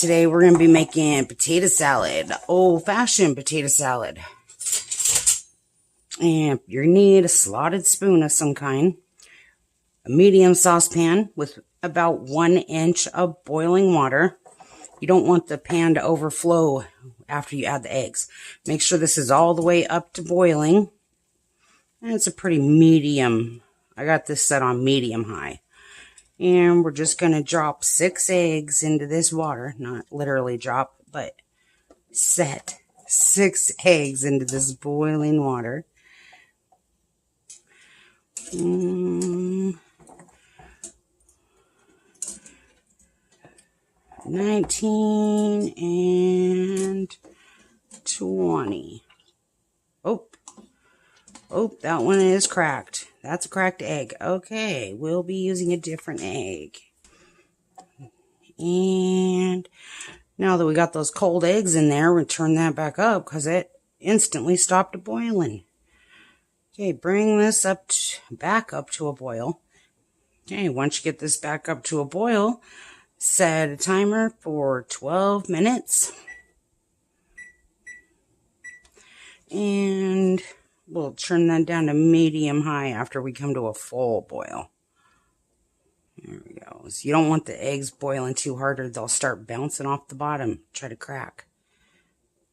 Today we're going to be making potato salad, old-fashioned potato salad. And you're going to need a slotted spoon of some kind, a medium saucepan with about 1 inch of boiling water. You don't want the pan to overflow after you add the eggs. Make sure this is all the way up to boiling. And it's a pretty medium. I got this set on medium high. And we're just going to drop 6 eggs into this water. Not literally drop, but set 6 eggs into this boiling water. 19 and 20. Oh, that one is cracked. That's a cracked egg. Okay, we'll be using a different egg. And now that we got those cold eggs in there, we'll turn that back up because it instantly stopped boiling. Okay, bring this back up to a boil. Okay, once you get this back up to a boil, set a timer for 12 minutes. And we'll turn that down to medium high after we come to a full boil. There we go. So you don't want the eggs boiling too hard or they'll start bouncing off the bottom. Try to crack.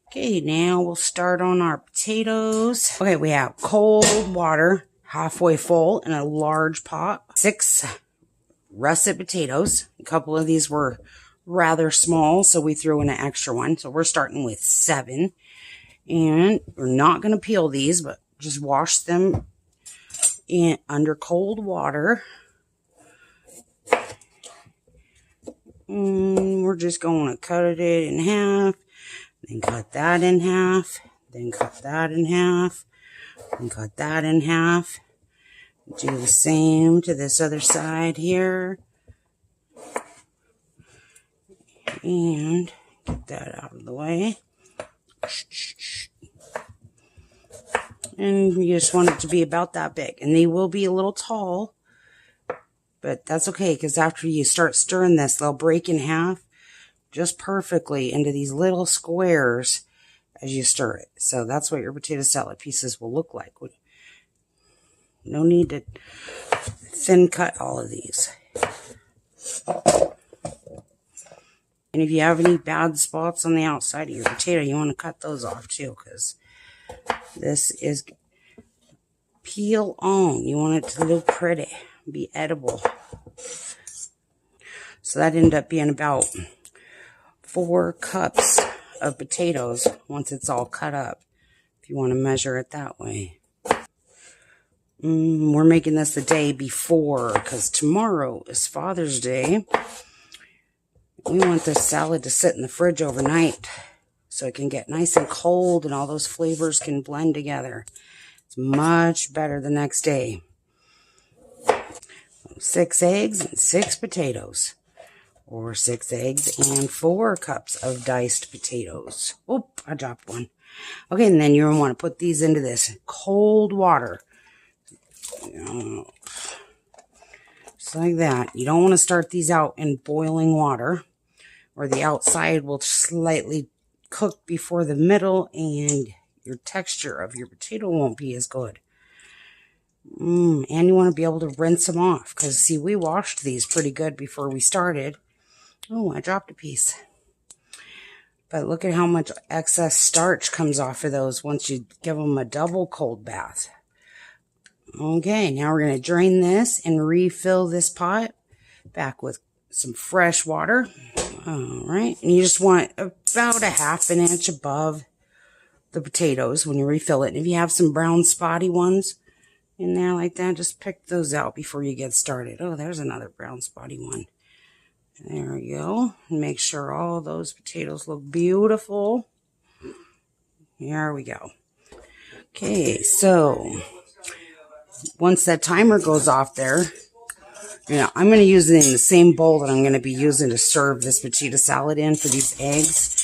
Okay, now we'll start on our potatoes. Okay, we have cold water, halfway full in a large pot. 6 russet potatoes. A couple of these were rather small, so we threw in an extra one. So we're starting with 7. And we're not going to peel these, but just wash them under cold water. And we're just going to cut it in half. Then cut that in half. Then cut that in half. And cut that in half. Do the same to this other side here. And get that out of the way. And you just want it to be about that big. And they will be a little tall. But that's okay, because after you start stirring this, they'll break in half just perfectly into these little squares as you stir it. So that's what your potato salad pieces will look like. No need to thin cut all of these. And if you have any bad spots on the outside of your potato, you want to cut those off too, because this is peel on. You want it to look pretty, be edible. So that ended up being about 4 cups of potatoes once it's all cut up, if you want to measure it that way. We're making this the day before because tomorrow is Father's Day. We want this salad to sit in the fridge overnight so it can get nice and cold and all those flavors can blend together. It's much better the next day. 6 eggs and 6 potatoes. Or 6 eggs and 4 cups of diced potatoes. Oop, I dropped one. Okay, and then you're going to want to put these into this cold water. Just like that. You don't want to start these out in boiling water, or the outside will slightly cook before the middle, and your texture of your potato won't be as good. And you want to be able to rinse them off, because see, we washed these pretty good before we started. Oh, I dropped a piece. But look at how much excess starch comes off of those once you give them a double cold bath. Okay, now we're going to drain this and refill this pot back with some fresh water. All right, and you just want about a 1/2 inch above the potatoes when you refill it. And if you have some brown spotty ones in there like that, just pick those out before you get started. Oh, there's another brown spotty one. There we go. And make sure all those potatoes look beautiful. Here we go. Okay, so once that timer goes off there, I'm going to use it in the same bowl that I'm going to be using to serve this potato salad in for these eggs.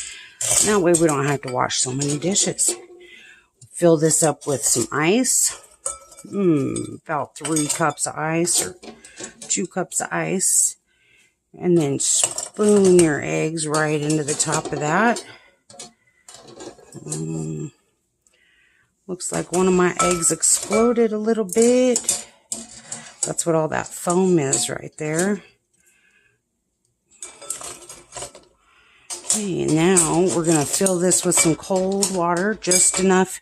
That way we don't have to wash so many dishes. Fill this up with some ice. About 3 cups of ice or 2 cups of ice. And then spoon your eggs right into the top of that. Looks like one of my eggs exploded a little bit. That's what all that foam is right there. Okay, now we're going to fill this with some cold water, just enough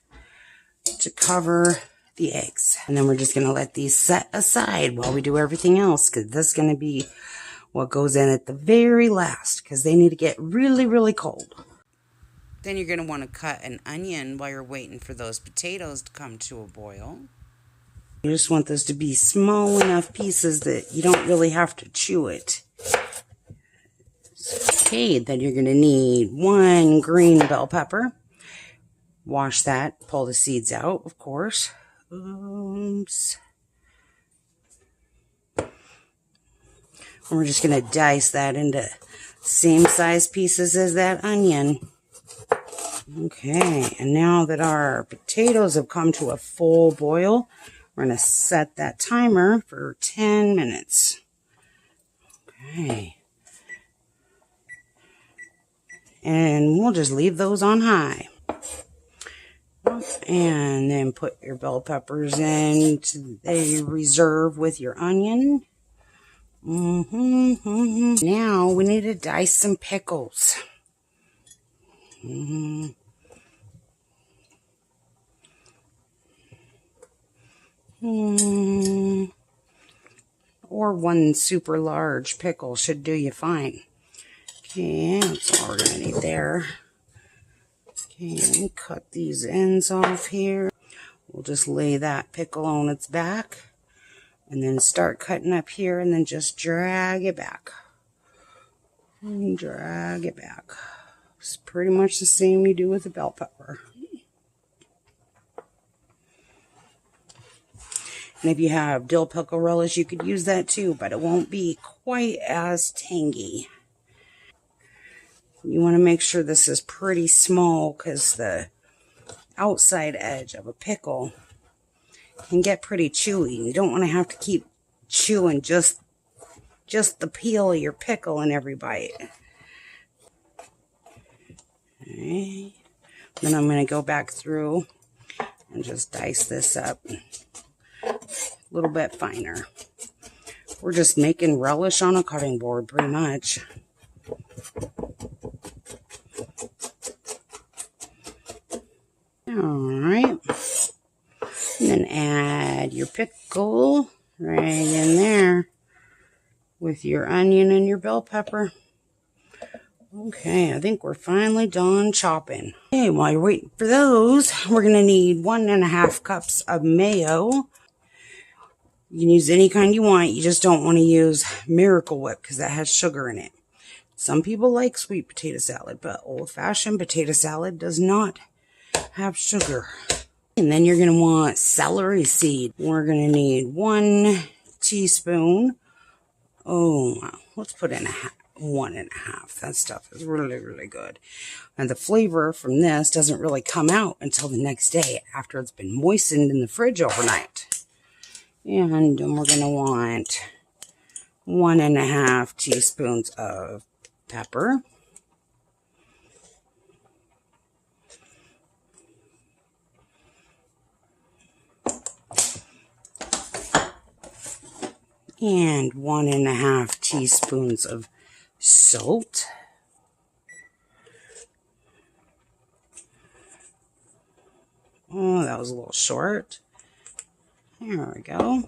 to cover the eggs. And then we're just going to let these set aside while we do everything else, because this is going to be what goes in at the very last, because they need to get really, really cold. Then you're going to want to cut an onion while you're waiting for those potatoes to come to a boil. You just want this to be small enough pieces that you don't really have to chew it. Okay, then you're going to need 1 green bell pepper. Wash that, pull the seeds out, of course. Oops. And we're just going to dice that into same size pieces as that onion. Okay, and now that our potatoes have come to a full boil, we're going to set that timer for 10 minutes. Okay. And we'll just leave those on high. And then put your bell peppers into a reserve with your onion. Now we need to dice some pickles. Or 1 super large pickle should do you fine. Okay, that's all we're going to need there. Okay, let me cut these ends off here. We'll just lay that pickle on its back. And then start cutting up here and then just drag it back. And drag it back. It's pretty much the same you do with a bell pepper. And if you have dill pickle relish, you could use that too, but it won't be quite as tangy. You want to make sure this is pretty small, because the outside edge of a pickle can get pretty chewy. You don't want to have to keep chewing just the peel of your pickle in every bite. Okay. Then I'm going to go back through and just dice this up a little bit finer. We're just making relish on a cutting board, pretty much. Alright, and then add your pickle right in there with your onion and your bell pepper. Okay, I think we're finally done chopping. Okay, while you're waiting for those, we're going to need 1½ cups of mayo. You can use any kind you want, you just don't want to use Miracle Whip because that has sugar in it. Some people like sweet potato salad, but old-fashioned potato salad does not have sugar. And then you're going to want celery seed. We're going to need 1 teaspoon. Oh, let's put in 1½ That stuff is really, really good. And the flavor from this doesn't really come out until the next day after it's been moistened in the fridge overnight. And then we're going to want 1½ teaspoons of pepper. And 1½ teaspoons of salt. Oh, that was a little short. There we go.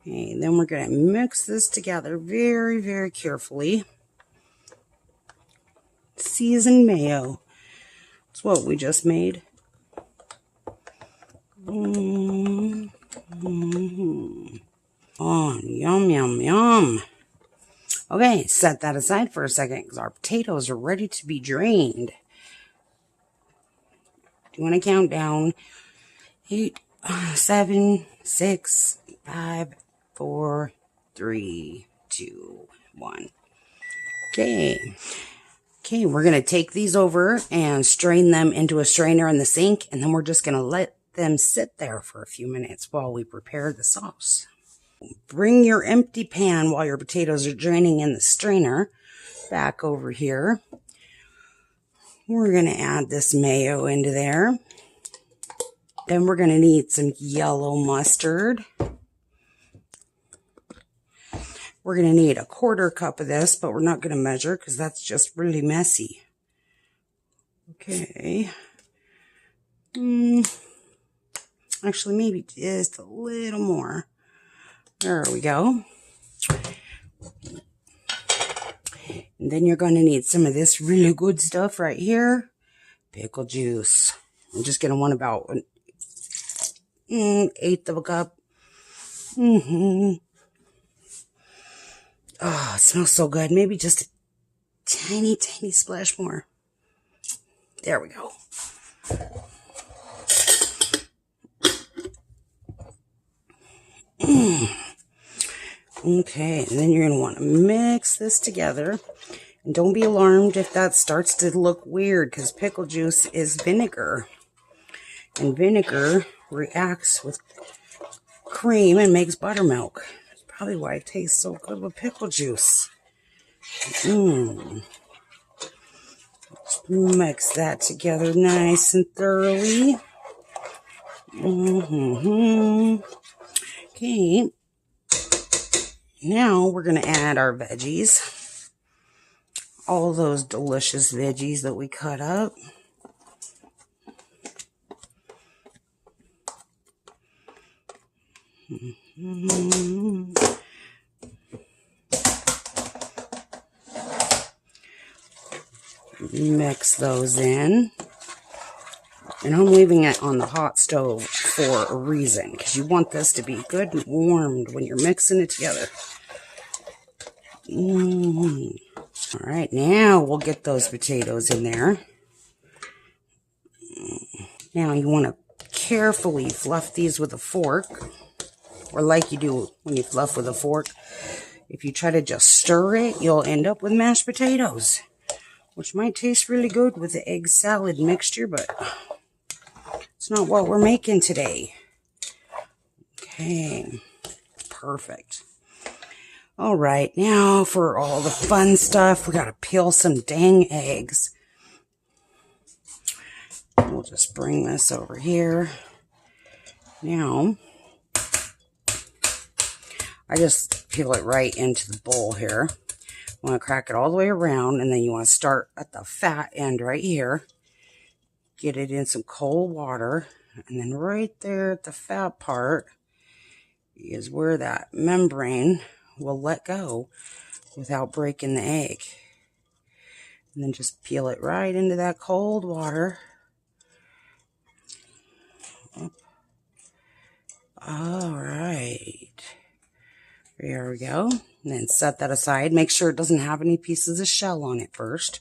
Okay, then we're going to mix this together very, very carefully. Seasoned mayo. That's what we just made. Oh, yum, yum, yum. Okay, set that aside for a second because our potatoes are ready to be drained. Do you want to count down? 8, 7, 6, 5, 4, 3, 2, 1. Okay. Okay, we're going to take these over and strain them into a strainer in the sink, and then we're just going to let them sit there for a few minutes while we prepare the sauce. Bring your empty pan while your potatoes are draining in the strainer back over here. We're going to add this mayo into there. Then we're going to need some yellow mustard. We're going to need a 1/4 cup of this, but we're not going to measure because that's just really messy. Okay. Actually, maybe just a little more. There we go. And then you're going to need some of this really good stuff right here. Pickle juice. I'm just going to want about an 1/8 of a cup. Oh, it smells so good. Maybe just a tiny, tiny splash more. There we go. Okay, and then you're going to want to mix this together. And don't be alarmed if that starts to look weird, because pickle juice is vinegar. And vinegar reacts with cream and makes buttermilk. That's probably why it tastes so good with pickle juice. Just mix that together nice and thoroughly. Okay. Now we're going to add our veggies. All those delicious veggies that we cut up. Mix those in. And I'm leaving it on the hot stove for a reason, because you want this to be good and warmed when you're mixing it together. All right, now we'll get those potatoes in there. Now you want to carefully fluff these with a fork, or like you do when you fluff with a fork. If you try to just stir it, you'll end up with mashed potatoes, which might taste really good with the egg salad mixture, but it's not what we're making today. Okay, perfect. All right, now for all the fun stuff, we got to peel some dang eggs. We'll just bring this over here. Now, I just peel it right into the bowl here. You want to crack it all the way around, and then you want to start at the fat end right here. Get it in some cold water, and then right there at the fat part is where that membrane will let go without breaking the egg. And then just peel it right into that cold water. All right. There we go. And then set that aside. Make sure it doesn't have any pieces of shell on it first.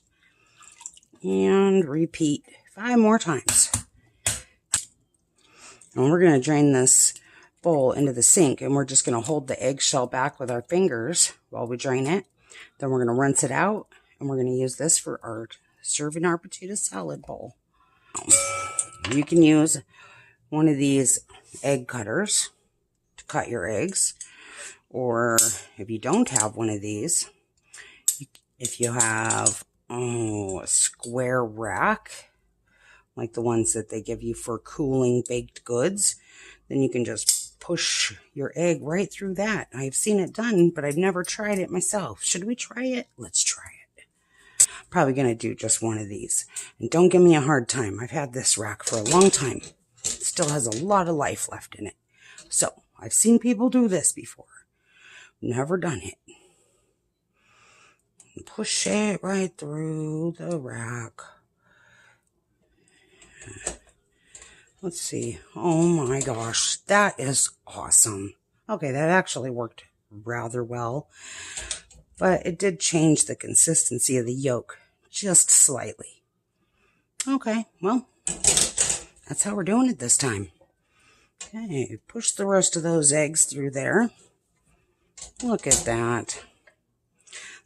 And repeat 5 more times. And we're going to drain this bowl into the sink, and we're just going to hold the eggshell back with our fingers while we drain it. Then we're going to rinse it out, and we're going to use this for serving our potato salad bowl. You can use one of these egg cutters to cut your eggs, or if you don't have one of these, if you have a square rack, like the ones that they give you for cooling baked goods, then you can just push your egg right through that. I've seen it done, but I've never tried it myself. Should we try it? Let's try it. Probably going to do just one of these. And don't give me a hard time. I've had this rack for a long time. It still has a lot of life left in it. So, I've seen people do this before. Never done it. Push it right through the rack. Let's see. Oh my gosh, that is awesome. Okay, that actually worked rather well, but it did change the consistency of the yolk just slightly. Okay, well, that's how we're doing it this time. Okay, push the rest of those eggs through there. Look at that.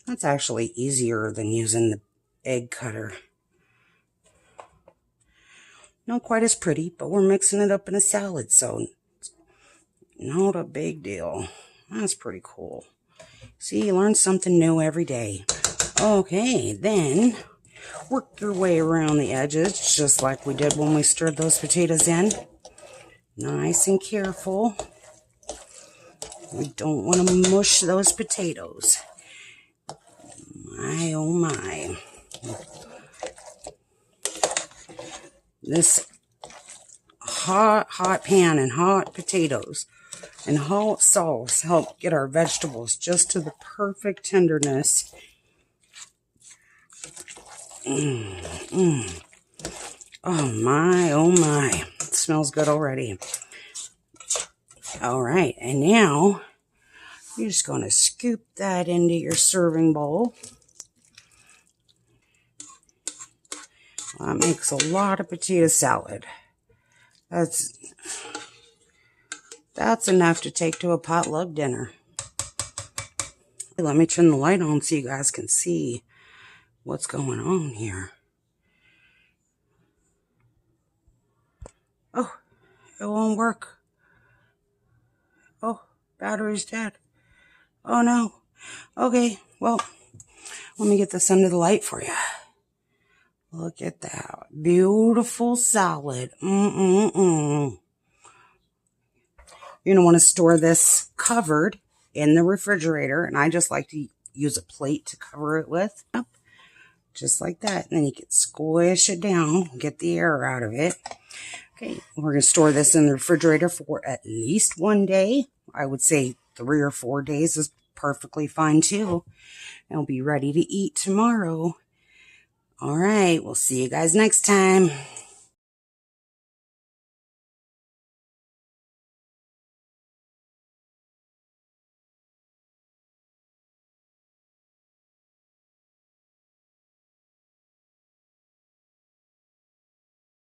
That's actually easier than using the egg cutter. Not quite as pretty, but we're mixing it up in a salad, so not a big deal. That's pretty cool. See, you learn something new every day. Okay, then work your way around the edges, just like we did when we stirred those potatoes in. Nice and careful. We don't want to mush those potatoes. My, oh my. This hot pan and hot potatoes and hot sauce help get our vegetables just to the perfect tenderness. Oh my, oh my. It smells good already. All right, and now you're just going to scoop that into your serving bowl. That makes a lot of potato salad. That's enough to take to a potluck dinner. Let me turn the light on so you guys can see what's going on here. Oh, it won't work. Oh, battery's dead. Oh no. Okay, well, let me get this under the light for you. Look at that. Beautiful salad. You're going to want to store this covered in the refrigerator. And I just like to use a plate to cover it with. Just like that. And then you can squish it down, get the air out of it. Okay, we're going to store this in the refrigerator for at least 1 day. I would say 3 or 4 days is perfectly fine too. And we'll be ready to eat tomorrow. All right, we'll see you guys next time.